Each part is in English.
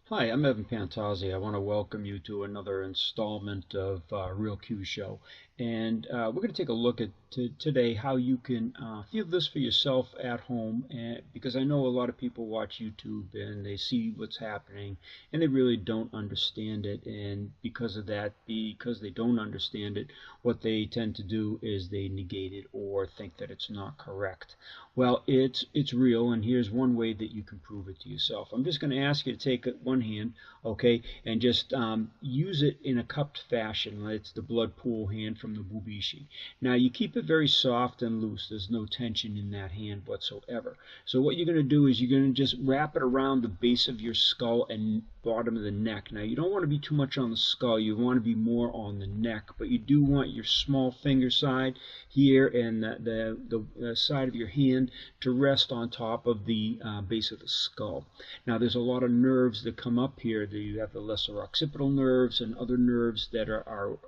Hi, I'm Evan Pantazi. I want to welcome you to another installment of Real Kyusho. And we're going to take a look at today how you can feel this for yourself at home. And because I know a lot of people watch YouTube and they see what's happening and they really don't understand it. And because of that, because they don't understand it, what they tend to do is they negate it or think that it's not correct. Well, it's real, and here's one way that you can prove it to yourself. I'm just going to ask you to take one hand, okay, and just use it in a cupped fashion. It's the blood pool hand from the Bubishi. Now, you keep it very soft and loose. There's no tension in that hand whatsoever. So what you're going to do is you're going to just wrap it around the base of your skull and bottom of the neck. Now, you don't want to be too much on the skull. You want to be more on the neck, but you do want your small finger side here and the side of your hand to rest on top of the base of the skull. Now, there's a lot of nerves that come up here. You have the lesser occipital nerves and other nerves that are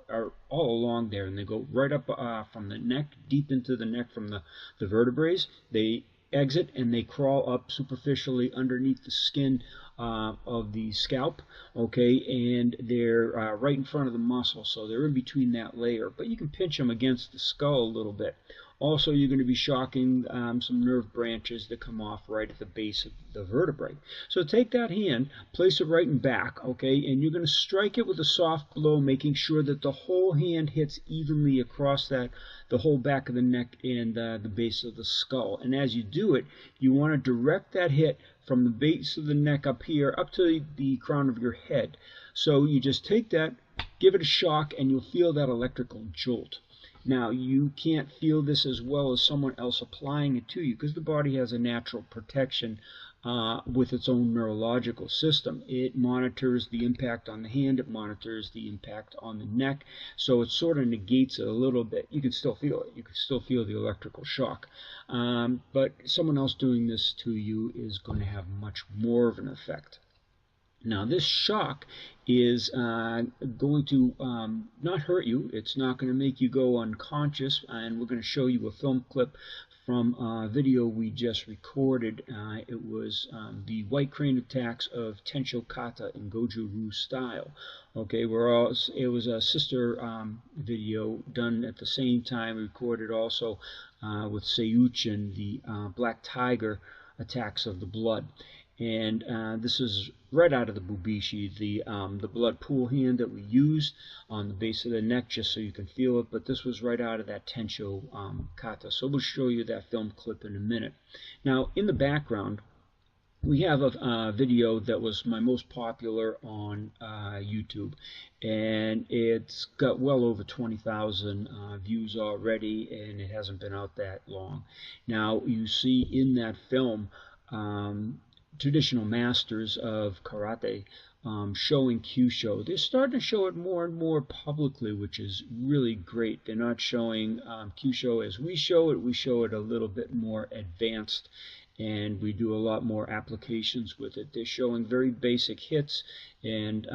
all along there, and they go right up from the neck, deep into the neck from the vertebrae. They exit and they crawl up superficially underneath the skin of the scalp, okay, and they're right in front of the muscle, so they're in between that layer, but you can pinch them against the skull a little bit. Also, you're going to be shocking some nerve branches that come off right at the base of the vertebrae. So take that hand, place it right in back, okay, and you're going to strike it with a soft blow, making sure that the whole hand hits evenly across the whole back of the neck and the base of the skull. And as you do it, you want to direct that hit from the base of the neck up here up to the crown of your head. So you just take that, give it a shock, and you'll feel that electrical jolt. Now, you can't feel this as well as someone else applying it to you because the body has a natural protection with its own neurological system. It monitors the impact on the hand, it monitors the impact on the neck, so it sort of negates it a little bit. You can still feel it. You can still feel the electrical shock. But someone else doing this to you is going to have much more of an effect. Now, this shock is going to not hurt you. It's not going to make you go unconscious, and we're going to show you a film clip from a video we just recorded. It was the white crane attacks of Tensho Kata in Goju-Ryu style. Okay, it was a sister video done at the same time, recorded also with Seiyuchin, the Black Tiger attacks of the blood. And this is right out of the Bubishi, the blood pool hand that we used on the base of the neck, just so you can feel it. But this was right out of that Tensho Kata. So we'll show you that film clip in a minute. Now, in the background, we have a video that was my most popular on YouTube, and it's got well over 20,000 views already, and it hasn't been out that long. Now, you see in that film traditional masters of karate showing Kyusho. They're starting to show it more and more publicly, which is really great. They're not showing Kyusho as we show it. We show it a little bit more advanced, and we do a lot more applications with it. They're showing very basic hits and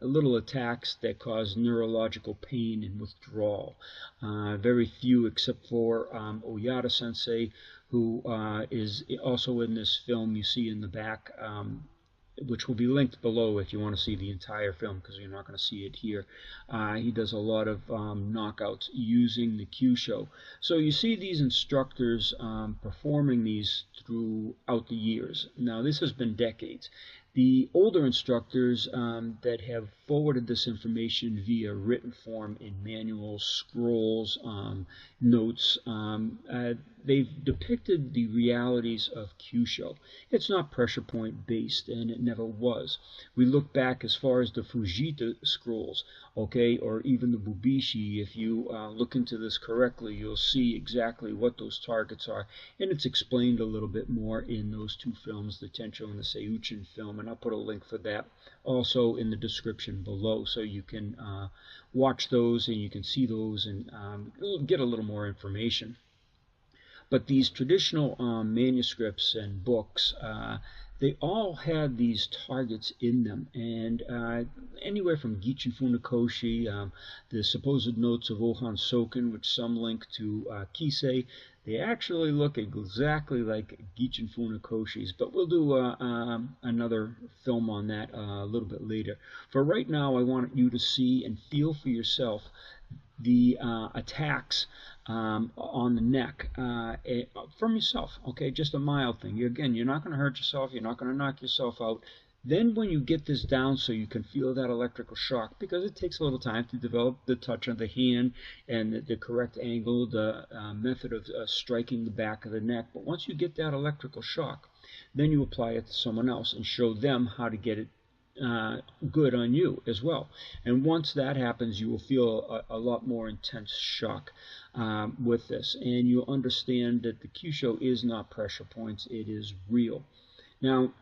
little attacks that cause neurological pain and withdrawal. Very few, except for Oyata Sensei, who is also in this film you see in the back, which will be linked below if you want to see the entire film, because you're not going to see it here. He does a lot of knockouts using the Kyusho. So you see these instructors performing these throughout the years. Now, this has been decades. The older instructors that have forwarded this information via written form in manuals, scrolls, notes, they've depicted the realities of Kyusho. It's not pressure point based, and it never was. We look back as far as the Fujita scrolls, okay, or even the Bubishi. If you look into this correctly, you'll see exactly what those targets are, and it's explained a little bit more in those two films, the Tensho and the Seiyuchin film, and I'll put a link for that also in the description below, so you can watch those and you can see those and get a little more information. But these traditional manuscripts and books, they all had these targets in them, and anywhere from Gichin Funakoshi, the supposed notes of Ohan Soken, which some link to Kisei, They actually look exactly like Gichin Funakoshi's, but we'll do another film on that a little bit later. For right now, I want you to see and feel for yourself the attacks on the neck from yourself. Okay, just a mild thing. Again, you're not going to hurt yourself. You're not going to knock yourself out. Then when you get this down so you can feel that electrical shock, because it takes a little time to develop the touch of the hand and the correct angle, the method of striking the back of the neck. But once you get that electrical shock, then you apply it to someone else and show them how to get it good on you as well. And once that happens, you will feel a lot more intense shock with this. And you'll understand that the Kyusho is not pressure points, it is real. Now,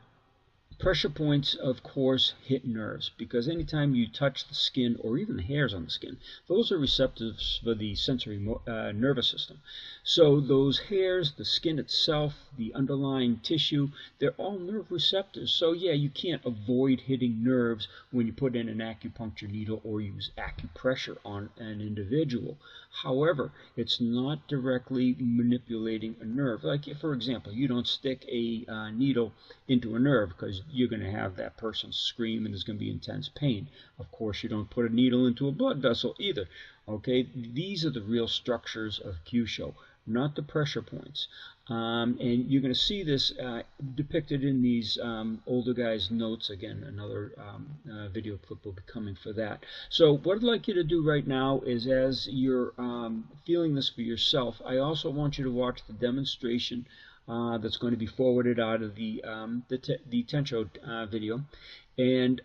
pressure points, of course, hit nerves, because anytime you touch the skin or even the hairs on the skin, those are receptors for the sensory nervous system. So those hairs, the skin itself, the underlying tissue, they're all nerve receptors. So yeah, you can't avoid hitting nerves when you put in an acupuncture needle or use acupressure on an individual. However, it's not directly manipulating a nerve. Like, if, for example, you don't stick a needle into a nerve because you're going to have that person scream and there's going to be intense pain. Of course, you don't put a needle into a blood vessel either. Okay, these are the real structures of Kyusho, not the pressure points. And you're going to see this depicted in these older guys' notes. Again, another video clip will be coming for that. So what I'd like you to do right now is, as you're feeling this for yourself, I also want you to watch the demonstration that's going to be forwarded out of the Tensho video. And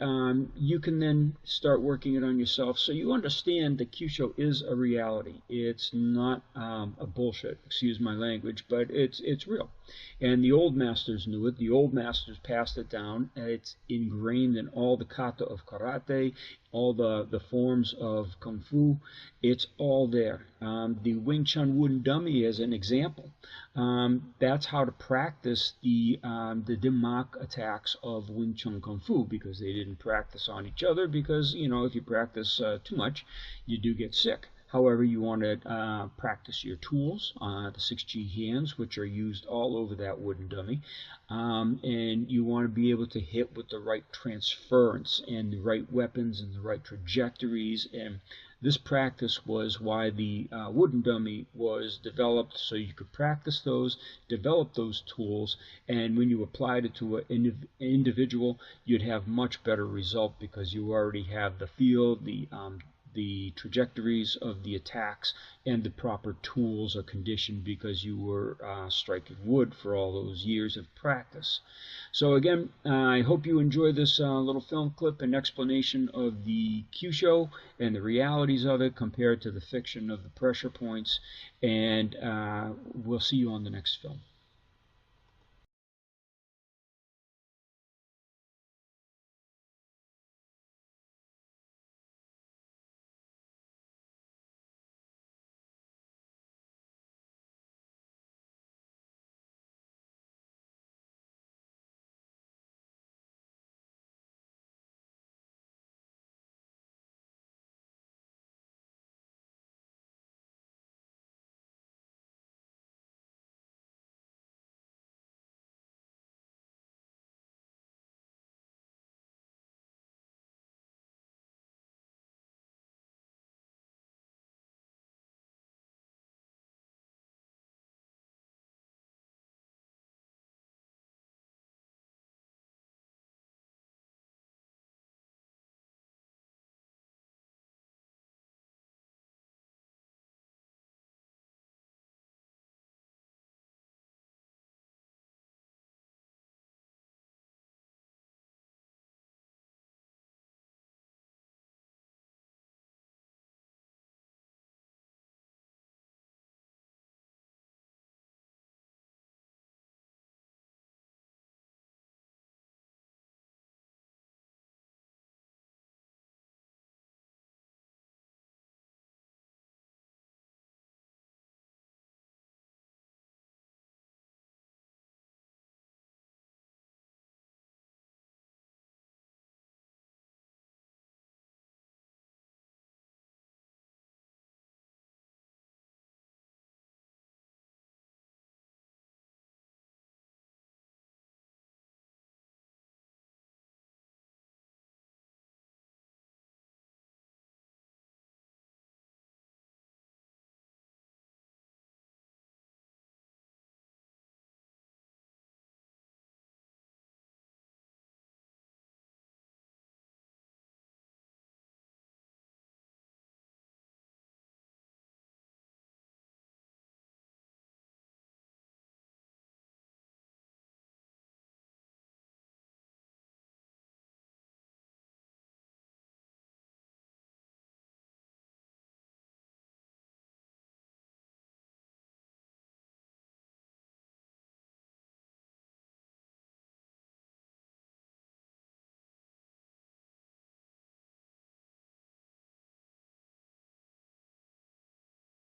you can then start working it on yourself, so you understand that Kyusho is a reality. It's not a bullshit, excuse my language, but it's real. And the old masters knew it. The old masters passed it down. It's ingrained in all the kata of karate, all the forms of kung fu. It's all there. The Wing Chun wooden dummy as an example. That's how to practice the Dim-mak attacks of Wing Chun kung fu, because they didn't practice on each other, because, you know, if you practice too much, you do get sick. However, you want to practice your tools, the 6G hands, which are used all over that wooden dummy, and you want to be able to hit with the right transference and the right weapons and the right trajectories. And this practice was why the wooden dummy was developed, so you could practice those, develop those tools, and when you applied it to an individual, you'd have much better result, because you already have the feel, the trajectories of the attacks, and the proper tools are conditioned because you were striking wood for all those years of practice. So again, I hope you enjoy this little film clip and explanation of the Kyusho and the realities of it compared to the fiction of the pressure points, and we'll see you on the next film.